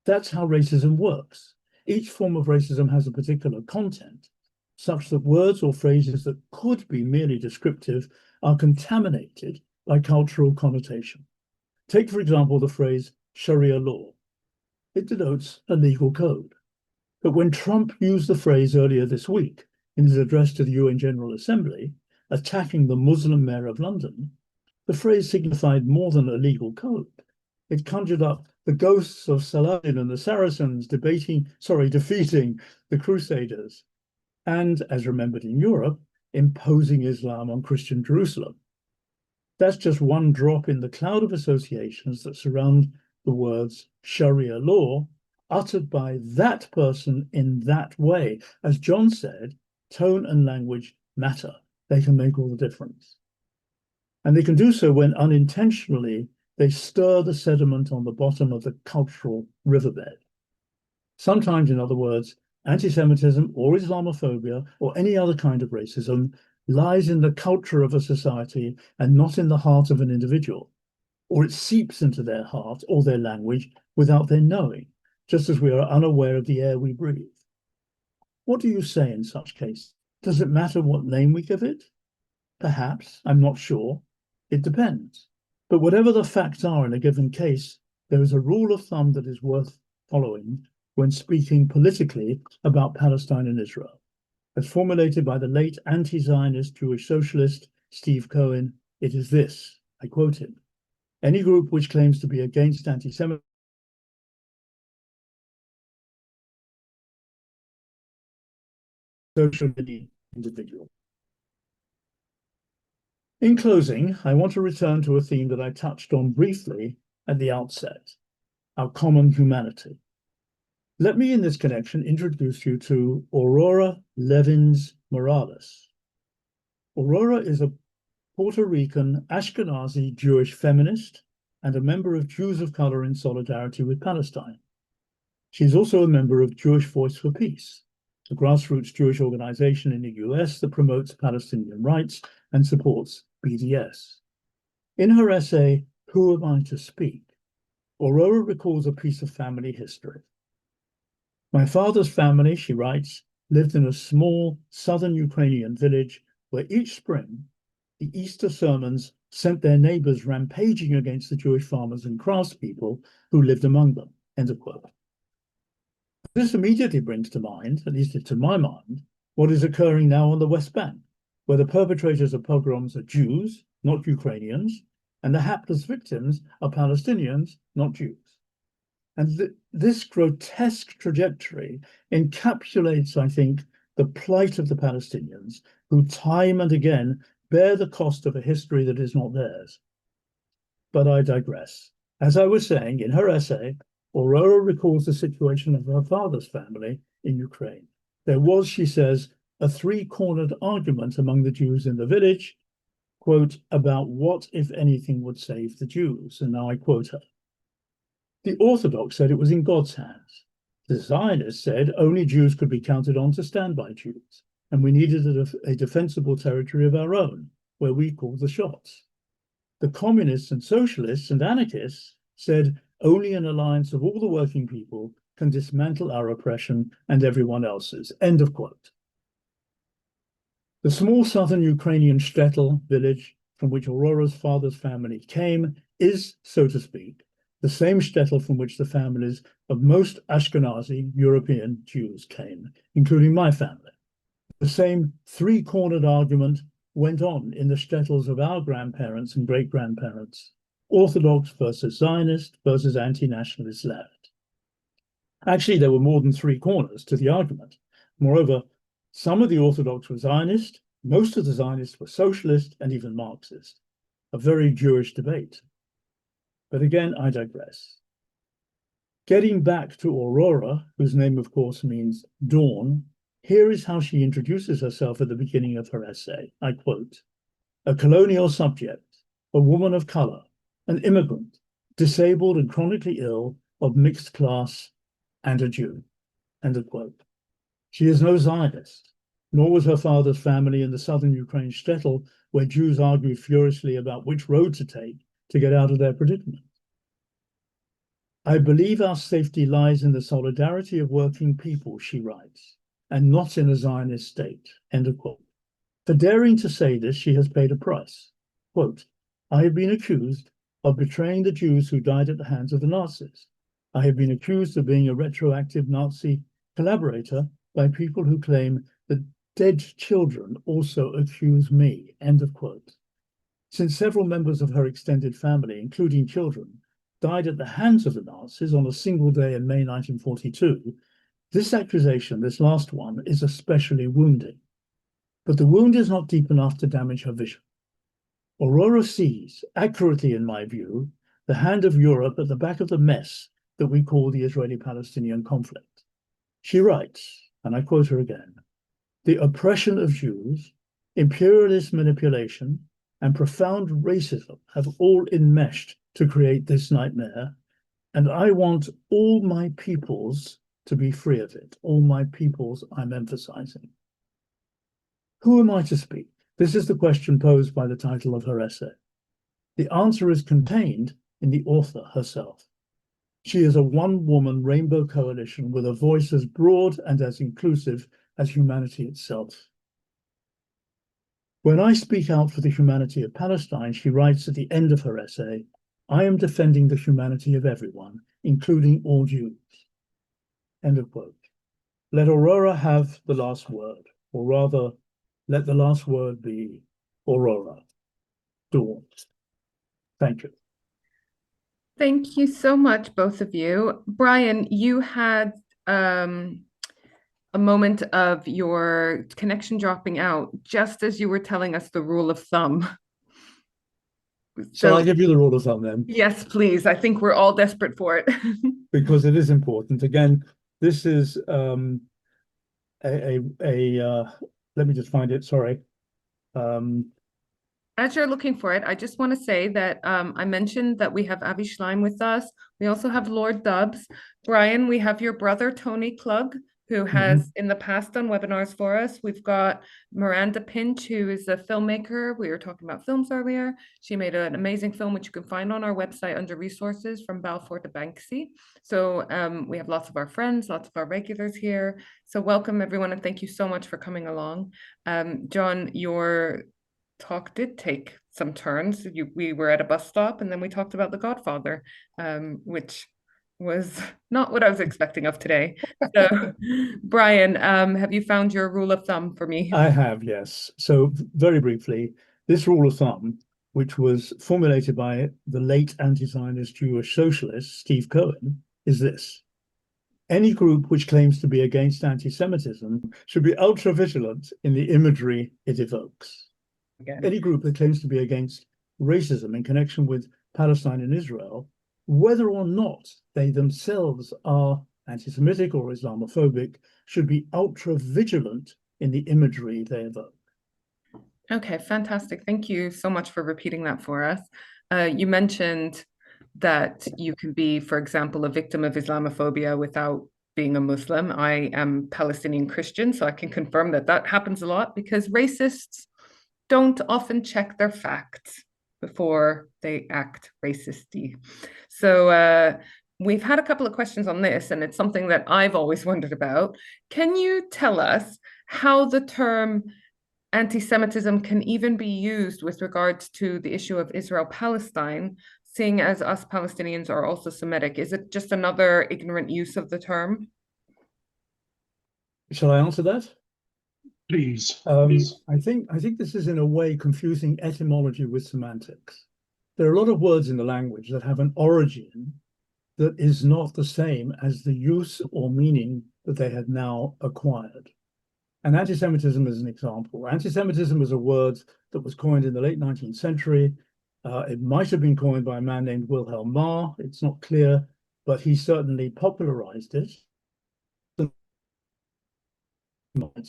That's how racism works. Each form of racism has a particular content, such that words or phrases that could be merely descriptive are contaminated by cultural connotation. Take, for example, the phrase Sharia law. It denotes a legal code. But when Trump used the phrase earlier this week in his address to the UN General Assembly, attacking the Muslim mayor of London, the phrase signified more than a legal code. It conjured up the ghosts of Saladin and the Saracens defeating the Crusaders. and, as remembered in Europe, imposing Islam on Christian Jerusalem. That's just one drop in the cloud of associations that surround the words Sharia law uttered by that person in that way. As John said, tone and language matter. They can make all the difference. And they can do so when unintentionally they stir the sediment on the bottom of the cultural riverbed. Sometimes, in other words, anti-Semitism or Islamophobia or any other kind of racism lies in the culture of a society and not in the heart of an individual, or it seeps into their heart or their language without their knowing, just as we are unaware of the air we breathe. What do you say in such case? Does it matter what name we give it? Perhaps, I'm not sure. It depends. But whatever the facts are in a given case, there is a rule of thumb that is worth following when speaking politically about Palestine and Israel. As formulated by the late anti-Zionist Jewish socialist Steve Cohen, it is this, I quote him: any group which claims to be against anti-Semitism socially individual. In closing, I want to return to a theme that I touched on briefly at the outset, our common humanity. Let me, in this connection, introduce you to Aurora Levins Morales. Aurora is a Puerto Rican Ashkenazi Jewish feminist and a member of Jews of Color in Solidarity with Palestine. She is also a member of Jewish Voice for Peace, a grassroots Jewish organization in the US that promotes Palestinian rights and supports BDS. In her essay, Who Am I to Speak?, Aurora recalls a piece of family history. My father's family, she writes, lived in a small southern Ukrainian village where each spring the Easter sermons sent their neighbors rampaging against the Jewish farmers and craftspeople who lived among them. End of quote. This immediately brings to mind, at least to my mind, what is occurring now on the West Bank, where the perpetrators of pogroms are Jews, not Ukrainians, and the hapless victims are Palestinians, not Jews. And this grotesque trajectory encapsulates, I think, the plight of the Palestinians, who time and again bear the cost of a history that is not theirs. But I digress. As I was saying, in her essay, Aurora recalls the situation of her father's family in Ukraine. There was, she says, a three-cornered argument among the Jews in the village, quote, about what, if anything, would save the Jews. And now I quote her. The Orthodox said it was in God's hands. The Zionists said only Jews could be counted on to stand by Jews, and we needed a defensible territory of our own, where we called the shots. The communists and socialists and anarchists said only an alliance of all the working people can dismantle our oppression and everyone else's. End of quote. The small southern Ukrainian shtetl village from which Aurora's father's family came is, so to speak, the same shtetl from which the families of most Ashkenazi European Jews came, including my family. The same three-cornered argument went on in the shtetls of our grandparents and great-grandparents, Orthodox versus Zionist versus anti-nationalist left. Actually, there were more than three corners to the argument. Moreover, some of the Orthodox were Zionist, most of the Zionists were socialist and even Marxist. A very Jewish debate. But again, I digress. Getting back to Aurora, whose name, of course, means dawn, here is how she introduces herself at the beginning of her essay. I quote, a colonial subject, a woman of color, an immigrant, disabled and chronically ill, of mixed class, and a Jew. End of quote. She is no Zionist, nor was her father's family in the southern Ukraine shtetl, where Jews argued furiously about which road to take to get out of their predicament. I believe our safety lies in the solidarity of working people, she writes, and not in a Zionist state, end of quote. For daring to say this, she has paid a price. Quote, I have been accused of betraying the Jews who died at the hands of the Nazis. I have been accused of being a retroactive Nazi collaborator by people who claim that dead children also accuse me, end of quote. Since several members of her extended family, including children, died at the hands of the Nazis on a single day in May 1942, This accusation, this last one, is especially wounding, but the wound is not deep enough to damage her vision. Aurora sees, accurately in my view, the hand of Europe at the back of the mess that we call the Israeli-Palestinian conflict. She writes, and I quote her again, "The oppression of Jews, imperialist manipulation, and profound racism have all enmeshed to create this nightmare, and I want all my peoples to be free of it." All my peoples, I'm emphasizing. Who am I to speak? This is the question posed by the title of her essay. The answer is contained in the author herself. She is a one-woman rainbow coalition with a voice as broad and as inclusive as humanity itself. When I speak out for the humanity of Palestine, she writes at the end of her essay, I am defending the humanity of everyone, including all Jews. End of quote. Let Aurora have the last word, or rather, let the last word be Aurora. Dawn. Thank you. Thank you so much, both of you. Brian, you had a moment of your connection dropping out just as you were telling us the rule of thumb. Shall I give you the rule of thumb then? Yes, please. I think we're all desperate for it. Because it is important. Again, this is let me just find it, sorry. As you're looking for it, I just want to say that I mentioned that we have Avi Schleim with us. We also have Lord Dubs. Brian, we have your brother, Tony Klug, who has in the past done webinars for us. We've got Miranda Pinch, who is a filmmaker. We were talking about films earlier. She made an amazing film, which you can find on our website under resources, From Balfour to Banksy. So we have lots of our friends, lots of our regulars here. So welcome everyone, and thank you so much for coming along. John, your talk did take some turns. We were at a bus stop and then we talked about The Godfather, which was not what I was expecting of today. So, Brian, have you found your rule of thumb for me? I have, yes. So very briefly, this rule of thumb, which was formulated by the late anti-Zionist Jewish socialist Steve Cohen, is this. Any group which claims to be against anti-Semitism should be ultra-vigilant in the imagery it evokes. Again. Any group that claims to be against racism in connection with Palestine and Israel, whether or not they themselves are anti-Semitic or Islamophobic, should be ultra-vigilant in the imagery they evoke. Okay, fantastic. Thank you so much for repeating that for us. You mentioned that you can be, for example, a victim of Islamophobia without being a Muslim. I am Palestinian Christian, so I can confirm that that happens a lot because racists don't often check their facts before they act racisty. So we've had a couple of questions on this, and it's something that I've always wondered about. Can you tell us how the term anti-Semitism can even be used with regards to the issue of Israel-Palestine, seeing as us Palestinians are also Semitic? Is it just another ignorant use of the term? Shall I answer that? Please. I think this is in a way confusing etymology with semantics. There are a lot of words in the language that have an origin that is not the same as the use or meaning that they have now acquired. And anti-Semitism is an example. Anti-Semitism is a word that was coined in the late 19th century. It might have been coined by a man named Wilhelm Marr. It's not clear, but he certainly popularized it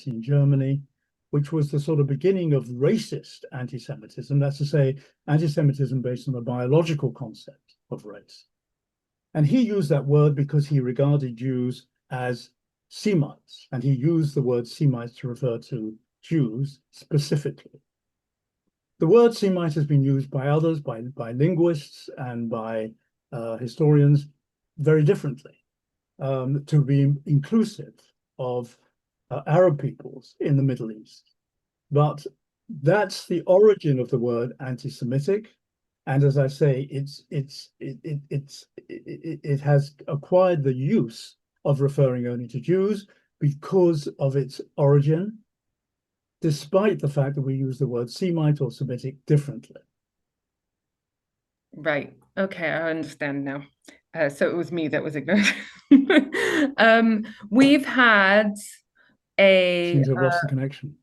in Germany, which was the sort of beginning of racist anti-Semitism. That's to say, anti-Semitism based on a biological concept of race. And he used that word because he regarded Jews as Semites, and he used the word Semites to refer to Jews specifically. The word Semite has been used by others, by linguists and by historians very differently, to be inclusive of Arab peoples in the Middle East. But that's the origin of the word anti-Semitic. And as I say, it has acquired the use of referring only to Jews because of its origin, despite the fact that we use the word Semite or Semitic differently. Right. Okay, I understand now. So it was me that was ignorant. We've had a Seems I've lost the connection.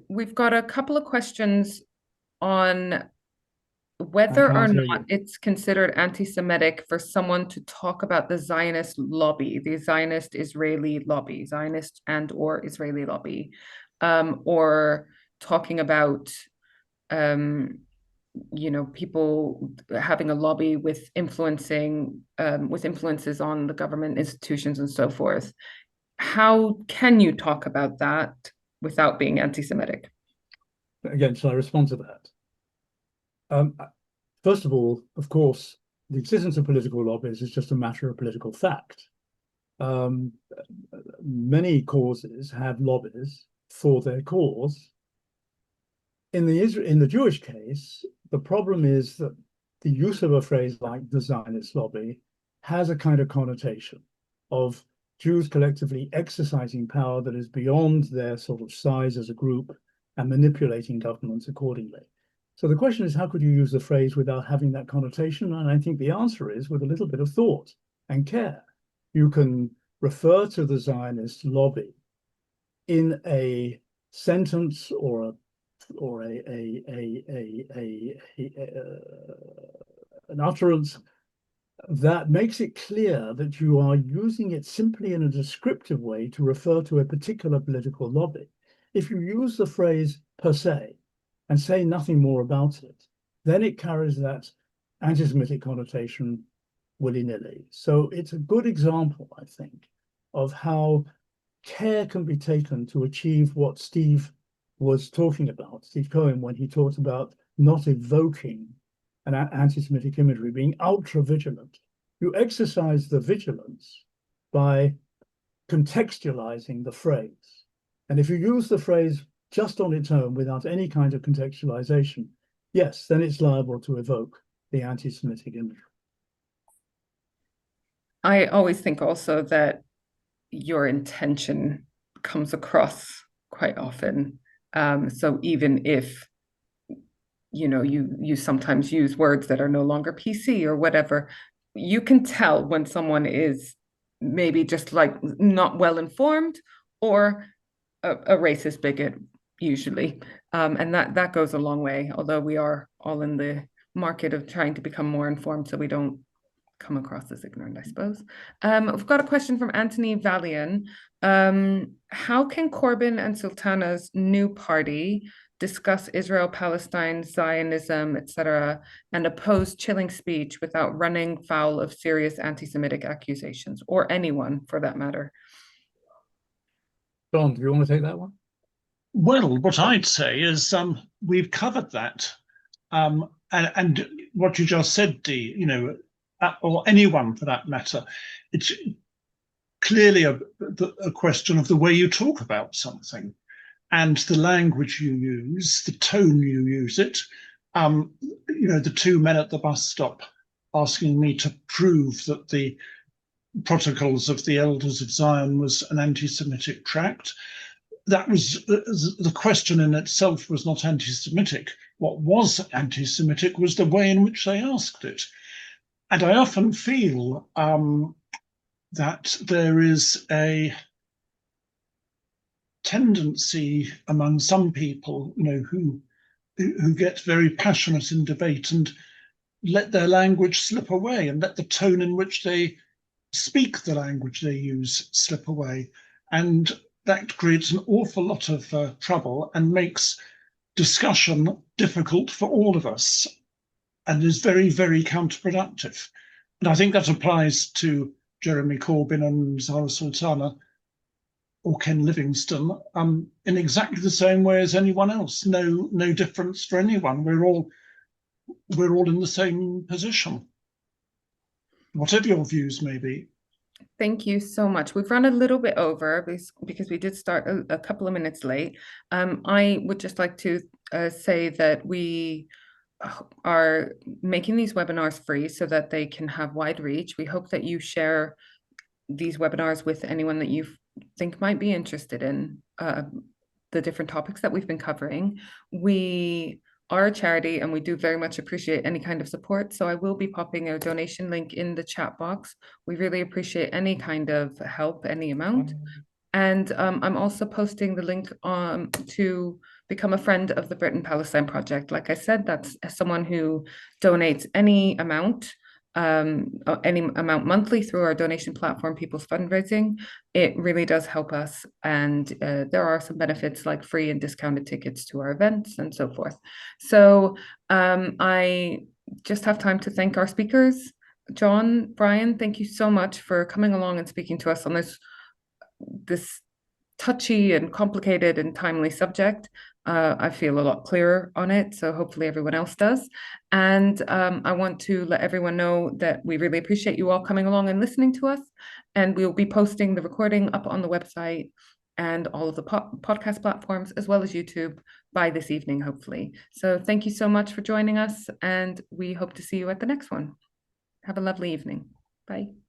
we've got a couple of questions on I whether or can't hear not you. it's considered anti-Semitic for someone to talk about the Zionist lobby, the Zionist Israeli lobby, Zionist and or Israeli lobby, or talking about people having a lobby with influences on the government institutions and so forth. How can you talk about that without being anti-Semitic? Again, shall I respond to that? Um, First of all, of course, the existence of political lobbies is just a matter of political fact. Um, Many causes have lobbies for their cause. In the Jewish case, the problem is that the use of a phrase like the Zionist lobby has a kind of connotation of Jews collectively exercising power that is beyond their sort of size as a group and manipulating governments accordingly. So the question is, how could you use the phrase without having that connotation? And I think the answer is with a little bit of thought and care. You can refer to the Zionist lobby in a sentence or an utterance that makes it clear that you are using it simply in a descriptive way to refer to a particular political lobby. If you use the phrase per se and say nothing more about it, then it carries that anti-Semitic connotation willy-nilly. So it's a good example, I think, of how care can be taken to achieve what Steve was talking about, Steve Cohen, when he talked about not evoking an anti-Semitic imagery, being ultra vigilant. You exercise the vigilance by contextualizing the phrase. And if you use the phrase just on its own without any kind of contextualization, yes, then it's liable to evoke the anti-Semitic imagery. I always think also that your intention comes across quite often. So even if you sometimes use words that are no longer PC or whatever, you can tell when someone is maybe just like not well informed or a racist bigot usually. And that goes a long way, although we are all in the market of trying to become more informed so we don't come across as ignorant, I suppose. I've got a question from Anthony Valian. How can Corbyn and Sultana's new party discuss Israel, Palestine, Zionism, etc., and oppose chilling speech without running foul of serious anti-Semitic accusations, or anyone for that matter? John, do you want to take that one? Well, what I'd say is we've covered that. And what you just said, Dee, or anyone for that matter, it's clearly a question of the way you talk about something and the language you use, the tone you use it. The two men at the bus stop asking me to prove that the Protocols of the Elders of Zion was an anti-Semitic tract. That was the question in itself was not anti-Semitic. What was anti-Semitic was the way in which they asked it. And I often feel that there is a tendency among some people, who get very passionate in debate and let their language slip away and let the tone in which they speak the language they use slip away. And that creates an awful lot of trouble and makes discussion difficult for all of us and is very, very counterproductive. And I think that applies to Jeremy Corbyn and Zara Sultana or Ken Livingstone in exactly the same way as anyone else. No difference for anyone. We're all in the same position, whatever your views may be. Thank you so much. We've run a little bit over because we did start a couple of minutes late. I would just like to say that we are making these webinars free so that they can have wide reach. We hope that you share these webinars with anyone that you think might be interested in the different topics that we've been covering. We are a charity and we do very much appreciate any kind of support. So I will be popping a donation link in the chat box. We really appreciate any kind of help, any amount. And I'm also posting the link to become a friend of the Britain Palestine Project. Like I said, that's someone who donates any amount monthly through our donation platform, People's Fundraising. It really does help us. And there are some benefits like free and discounted tickets to our events and so forth. So I just have time to thank our speakers. John, Brian, thank you so much for coming along and speaking to us on this touchy and complicated and timely subject. I feel a lot clearer on it, so hopefully everyone else does. And I want to let everyone know that we really appreciate you all coming along and listening to us. And we'll be posting the recording up on the website and all of the podcast platforms, as well as YouTube, by this evening, hopefully. So thank you so much for joining us, and we hope to see you at the next one. Have a lovely evening. Bye.